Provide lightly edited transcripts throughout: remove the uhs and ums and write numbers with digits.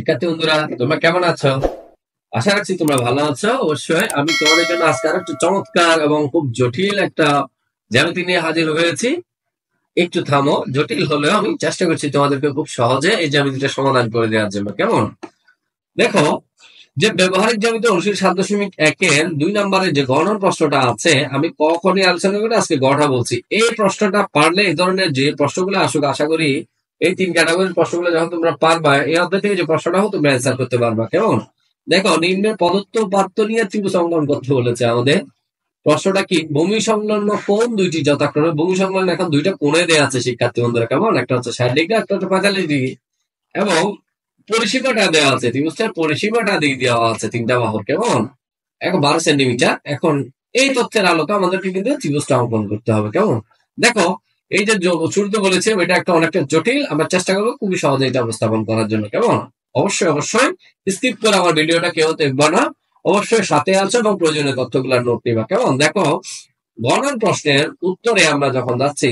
শিক্ষার্থী বন্ধুরা, তোমরা কেমন আছো? আশা রাখছি তোমরা ভালো আছো। অবশ্যই আমি তোমাদের জন্য আজকে আরেকটু চমৎকার এবং খুব জটিল একটা জ্যামিতি নিয়ে হাজির হয়েছি। একটু থামো, জটিল হলেও আমি চেষ্টা করছি তোমাদেরকে খুব সহজে এই জ্যামিতিটা সমাধান করে দেওয়ার জন্য। কেমন? দেখো, যে ব্যবহারিক জ্যামিতি অনুশীলন 7.1 2 নম্বরের যে গণন প্রশ্নটা আছে, আমি ক খ নিয়ে আলোচনা করে আজকে গটা বলছি। এই প্রশ্নটা পারলে এই ধরনের যে প্রশ্নগুলো আসুক, আশা করি এই 3 ক্যাটাগরির প্রশ্নগুলো যখন তোমরা পারবা, এই অধ্যায় থেকে যে প্রশ্নটা হোক তোমরা অ্যান্সার করতে পারবা। কেমন? দেখো, নিম্নের প্রদত্ত পাত্র নিয়ে ত্রিভুজ অঙ্কন করতে বলেছে আমাদের। প্রশ্নটা কি? ভূমি সংলগ্ন কোণ দুইটি যথাক্রমে, ভূমি সংলগ্ন এখন দুইটা কোণে দেওয়া আছে শিক্ষার্থী বন্ধুরা। কেমন? একটা হচ্ছে 60 ডিগ্রি, একটা হচ্ছে 45 ডিগ্রি, এবং পরিসীমাটা দেওয়া আছে, ত্রিভুজটার পরিসীমাটা দিয়ে দেওয়া আছে 3টা বাহুর। কেমন? এখন 12 সেন্টিমিটার। এখন এই তথ্যের আলোকে আমাদেরকে কিন্তু ত্রিভুজটা অঙ্কন করতে হবে। কেমন? দেখো, এই যে শুরুতে বলেছে এটা একটা অনেকটা জটিল, আমরা চেষ্টা করবো খুবই সহজে এটা উপস্থাপন করার জন্য। কেমন? অবশ্যই অবশ্যই স্কিপ করে আমার ভিডিওটা কেউ দেখবা না, অবশ্যই সাথে আছো এবং প্রয়োজনীয় তথ্যগুলো নোট নিবা। কেমন? দেখো, গণন প্রশ্নের উত্তরে আমরা যখন যাচ্ছি,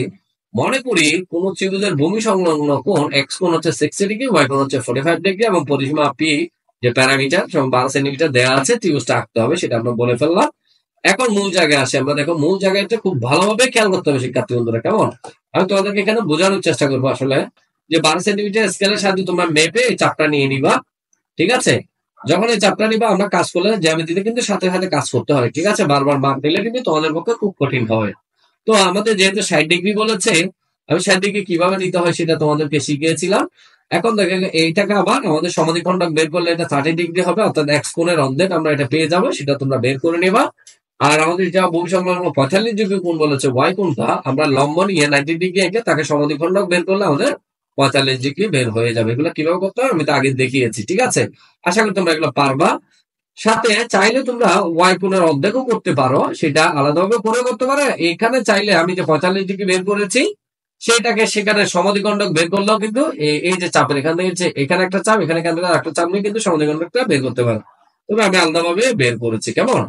মনে করি কোন ত্রিভুজের ভূমি সংলগ্ন কোণ এক্স কোণ হচ্ছে 60 ডিগ্রি, ওয়াই কোণ হচ্ছে 45 ডিগ্রি, এবং পরিসীমা পি যে প্যারামিটার 12 সেন্টিমিটার দেওয়া আছে, ত্রিভুজটা আঁকতে হবে, সেটা আমরা বলে ফেললাম। এখন মূল জায়গায় আসে। আমরা দেখো, মূল জায়গাটা খুব ভালোভাবে খেয়াল করতে হবে শিক্ষার্থী বন্ধুরা। কেমন? আমি তোমাদেরকে এখানে বোঝানোর চেষ্টা করবো আসলে, যে 12 সেন্টিমিটার স্কেলের সাহায্যে তোমরা মেপে এই চাপটা নিয়ে নিবা। ঠিক আছে? যখন এই চাপটা নিবা, আমরা কাজ করলে জ্যামিতিতে কিন্তু সাথে সাথে কাজ করতে হয়। ঠিক আছে? বারবার মাপ দিলে কিন্তু তোমাদের পক্ষে খুব কঠিন হবে। তো আমাদের যেহেতু 60 ডিগ্রি বলেছে, আমি 60 ডিগ্রি কিভাবে নিতে হয় সেটা তোমাদেরকে শিখিয়েছিলাম। এখন দেখেন, এইটাকে আবার আমাদের সমাধিখণ্ডক বের করলে এটা 30 ডিগ্রি হবে, অর্থাৎ এক্স কোণের অর্ধেক আমরা এটা পেয়ে যাবো, সেটা তোমরা বের করে নেবা। আর আমাদের যা ভূমি সংলগ্ন 45 ডিগ্রি কোণ বলেছে, ওয়াই কোণটা আমরা লম্ব নিয়ে 90 ডিগ্রি এঁকে তাকে সমাধিখণ্ডক বের করলে আমাদের 45 ডিগ্রি বের হয়ে যাবে। এগুলো কিভাবে করতে হবে আমি তো আগে দেখিয়েছি। ঠিক আছে? আশা করি তোমরা এগুলো পারবা। সাথে চাইলে তোমরা ওয়াই কোণের অর্ধেকও করতে পারো, সেটা আলাদাভাবে করে করতে পারো। এখানে চাইলে আমি যে 45 ডিগ্রি বের করেছি সেটাকে সেখানে সমাধিখণ্ডক বের করলেও কিন্তু এই যে চাপের এখান থেকে এখানে একটা চাপ, এখানে একটা চাপ নিয়ে কিন্তু সমাধিখণ্ডকটা বের করতে পারো। তবে আমি আলাদাভাবে বের করেছি। কেমন?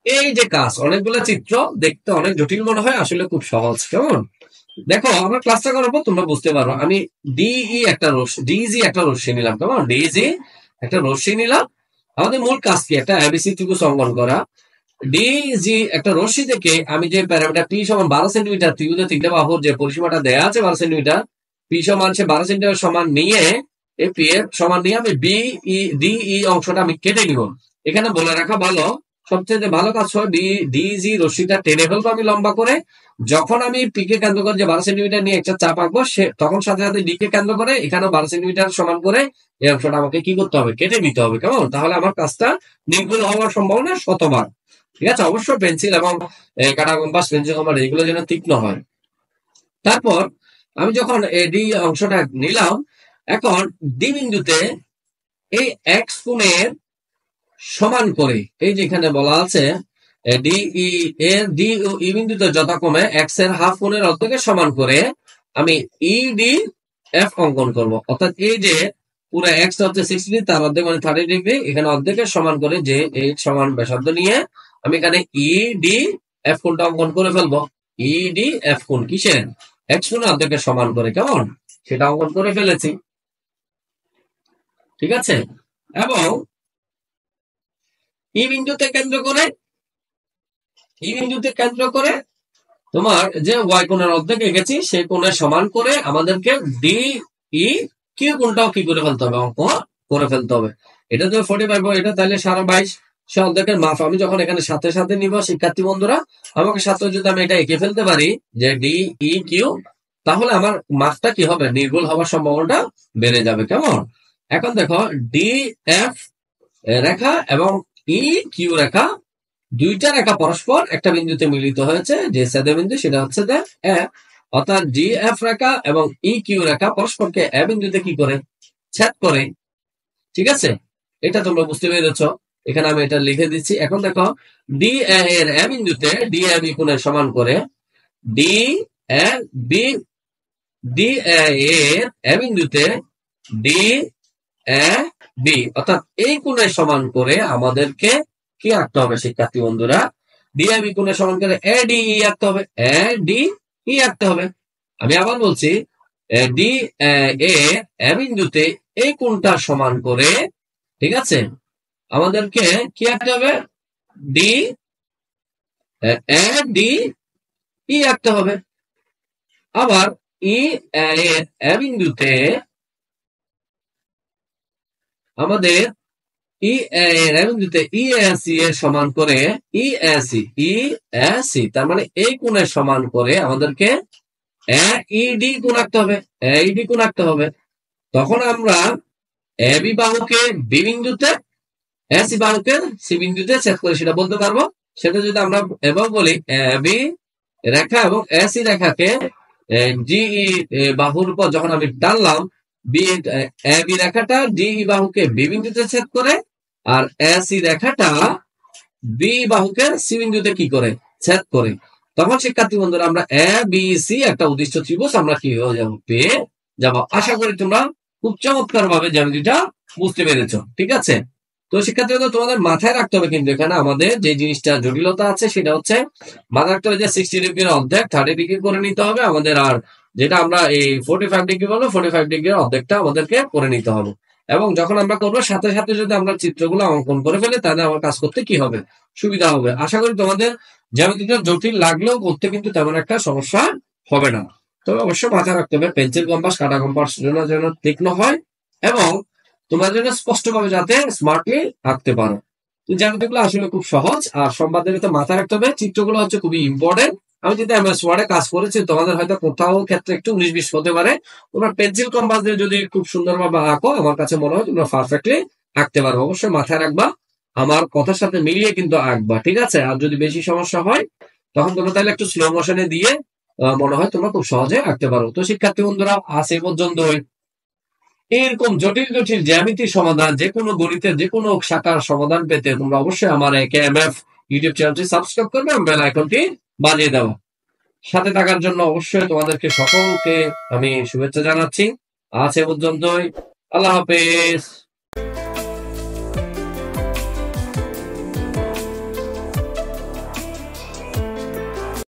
এই যে কাজ, অনেকগুলো চিত্র দেখতে অনেক জটিল মনে হয়, আসলে খুব সহজ। কেমন? দেখো, আমার ক্লাসটা করার পর তোমরা বুঝতে পারো। আমি ডিজি একটা রশ্মি নিলাম। কেমন? ডিজি একটা রশ্মি নিলাম। আমাদের মূল কাজ কি? একটা এবিসি ত্রিভুজ অঙ্কন করা। ডিজি একটা রশ্মি থেকে আমি যে প্যারামিটার পি সমান 12 সেন্টিমিটার, ত্রিভুজের 3টা বাহুর যে পরিসীমাটা দেয়া আছে 12 সেন্টিমিটার, পি সমান সে 12 সেন্টিমিটার সমান নিয়ে, এই পি এর সমান নিয়ে আমি ডিই অংশটা আমি কেটে নিব। এখানে বলে রাখা ভালো, সবচেয়ে ভালো কাজ হয় ডিজি রশ্মিটা টেনে ফেলবো আমি লম্বা করে। যখন আমি পি কে কেন্দ্র করে যে 12 সেন্টিমিটার নিয়ে একটা চাপ আঁকবো, তখন সাথে সাথে ডি কে কেন্দ্র করে এখানে 12 সেন্টিমিটার সমান করে এই অংশটা আমাকে কি করতে হবে? কেটে নিতে হবে। কেমন? তাহলে আমার কাজটা নির্ভুল হওয়ার সম্ভাবনা শতভাগ। ঠিক আছে? অবশ্যই পেন্সিল এবং কাটা কম্পাস, পেন্সিল কম্পাস এগুলো যেন তীক্ষ্ণ হয়। তারপর আমি যখন ডি অংশটা নিলাম, এখন ডি বিন্দুতে এই এক্স কোণের সমান করে, এই যে এখানে বলা আছে ডি ও ই বিন্দুতে যথাক্রমে এক্স এর হাফ কোণের অর্ধেকের সমান করে আমি ডি এফ অঙ্কন করব। অর্থাৎ এই যে পুরো এক্স হচ্ছে 60 ডিগ্রি, তার অর্ধেক মানে 30 ডিগ্রি, এখানে অর্ধেকের সমান করে যে এই সমান ব্যাসার্ধ নিয়ে আমি এখানে ডি এফ কোণটা অঙ্কন করে ফেলবো। ডি এফ কোণ কিসের? এক্স কোণের অর্ধেকের সমান করে। কেমন? সেটা অঙ্কন করে ফেলেছি। ঠিক আছে? এবং ই বিন্দুতে কেন্দ্র করে তোমার যে ওয়াই কোণের অর্ধেক এঁকেছি সেই কোণের সমান করে আমাদেরকে ডি ই কিউ কোণটাও কি করে ফেলতে হবে? অঙ্ক করে ফেলতে হবে। এটা তো 45, এটা তাহলে 22.5 সে অর্ধেকের মাপ। আমি যখন এখানে সাথে সাথে নিব শিক্ষার্থী বন্ধুরা, আমাকে সাথে যদি আমি এটা এঁকে ফেলতে পারি যে ডি ই কিউ, তাহলে আমার মাপটা কি হবে? নির্ভুল হওয়ার সম্ভাবনাটা বেড়ে যাবে। কেমন? এখন দেখো, ডি এফ রেখা এবং ই কিউ রেখা, দুইটা রেখা পরস্পর একটা বিন্দুতে মিলিত হয়েছে, যে ছেদ বিন্দু সেটা হচ্ছে এ। অর্থাৎ ডি এফ রেখা এবং ই কিউ রেখা পরস্পরকে এ বিন্দুতে কি করে? ছেদ করে। ঠিক আছে? এটা তোমরা বুঝতে পেরেছ। এখানে আমি এটা লিখে দিচ্ছি। এখন দেখো, ডি এর এ বিন্দুতে ডি এ বি কোণের সমান করে ডি এ বি ডি এর এ বিন্দুতে ডি এ বি, অর্থাৎ এই কোণের সমান করে আমাদেরকে কি আঁকতে হবে শিক্ষার্থী বন্ধুরা? ডিএবি কোণের সমান করে এ ডি ই আঁকতে হবে। এ ডি ই আঁকতে হবে। আমি আবার বলছি, ডি এ বিন্দুতে এই কোণটা সমান করে, ঠিক আছে, আমাদেরকে কি আঁকতে হবে? ডি ডি ই আঁকতে হবে। আবার ই এ বিন্দুতে আমাদের ই বিন্দুতে ই এর সমান করে ই সি, তার মানে এই কোণের সমান করে আমাদেরকে ইডি কোণ আঁকতে হবে, ইডি কোণ আঁকতে হবে। তখন আমরা এ বি বাহুকে বি বিন্দুতে, সি বাহুকে সি বিন্দুতে ছেদ করে সেটা বলতে পারবো। সেটা যদি আমরা এবং বলি বি রেখা এবং সি রেখাকে ডিই বাহুর উপর যখন আমি টানলাম, বি রেখাটা ডিই বাহুকে বি বিন্দুতে ছেদ করে, আর সি রেখাটা বি বাহুকে সি বিন্দুতে কি করে? ছেদ করে। তখন শিক্ষার্থী বন্ধুরা আমরা এ বি সি একটা উদ্দিষ্ট ত্রিভুজ আমরা কি হয়ে যাবো? পেয়ে যাবো। আশা করি তোমরা খুব চমৎকার ভাবে জ্যামিতিটা বুঝতে পেরেছো, ঠিক আছে? তো শিক্ষার্থী বন্ধু, তোমাদের মাথায় রাখতে হবে কিন্তু এখানে আমাদের যে জিনিসটা জটিলতা আছে সেটা হচ্ছে মাথায় রাখতে হবে যে 60 ডিগ্রির অর্ধেক 30 ডিগ্রি করে নিতে হবে আমাদের, আর যেটা আমরা এই 45 ডিগ্রি বলবো 45 ডিগ্রির অর্ধেকটা আমাদেরকে করে নিতে হবে। এবং যখন আমরা করবো সাথে সাথে যদি আমরা চিত্রগুলো অঙ্কন করে ফেলি তাহলে আমার কাজ করতে কি হবে? সুবিধা হবে। আশা করি তোমাদের জ্যামিতিটা জটিল লাগলেও করতে কিন্তু তেমন একটা সমস্যা হবে না। তবে অবশ্যই মাথায় রাখতে হবে পেন্সিল কম্পাস কাটা কম্পাস যেন তীক্ষ্ণ হয় এবং তোমরা যেন স্পষ্টভাবে যাতে স্মার্টলি আঁকতে পারো। জ্যামিতিগুলো আসলে খুব সহজ, আর সম্বাদের তো মাথায় রাখতে হবে চিত্রগুলো হচ্ছে খুবই ইম্পর্টেন্ট। আমি যদি এমএস ওয়ার্ডে কাজ করেছি, তোমাদের হয়তো কোথাও ক্ষেত্রে একটু 19-20 হতে পারে। তোমরা পেন্সিল কম্পাস দিয়ে যদি খুব সুন্দরভাবে আঁকো, আমার কাছে মনে হয় তোমরা পারফেক্টলি আঁকতে পারো। অবশ্যই মাথায় রাখবা, আমার কথার সাথে মিলিয়ে কিন্তু আঁকবা, ঠিক আছে? আর যদি বেশি সমস্যা হয় তখন তোমরা তাহলে একটু স্লো মোশনে দিয়ে মনে হয় তোমরা খুব সহজে আঁকতে পারো। তো শিক্ষার্থী বন্ধুরা, আজ এই পর্যন্তই। এরকম জটিল জটিল জ্যামিতির সমাধান, যে কোনো গণিতের যে কোনো শাখার সমাধান পেতে তোমরা অবশ্যই আমার KMF ইউটিউব চ্যানেলটি সাবস্ক্রাইব করবে এবং বেল আইকনটি বাজিয়ে দাও। সাথে থাকার জন্য অবশ্যই তোমাদেরকে সকলকে আমি শুভেচ্ছা জানাচ্ছি। আজ এ পর্যন্তই। আল্লাহ হাফেজ।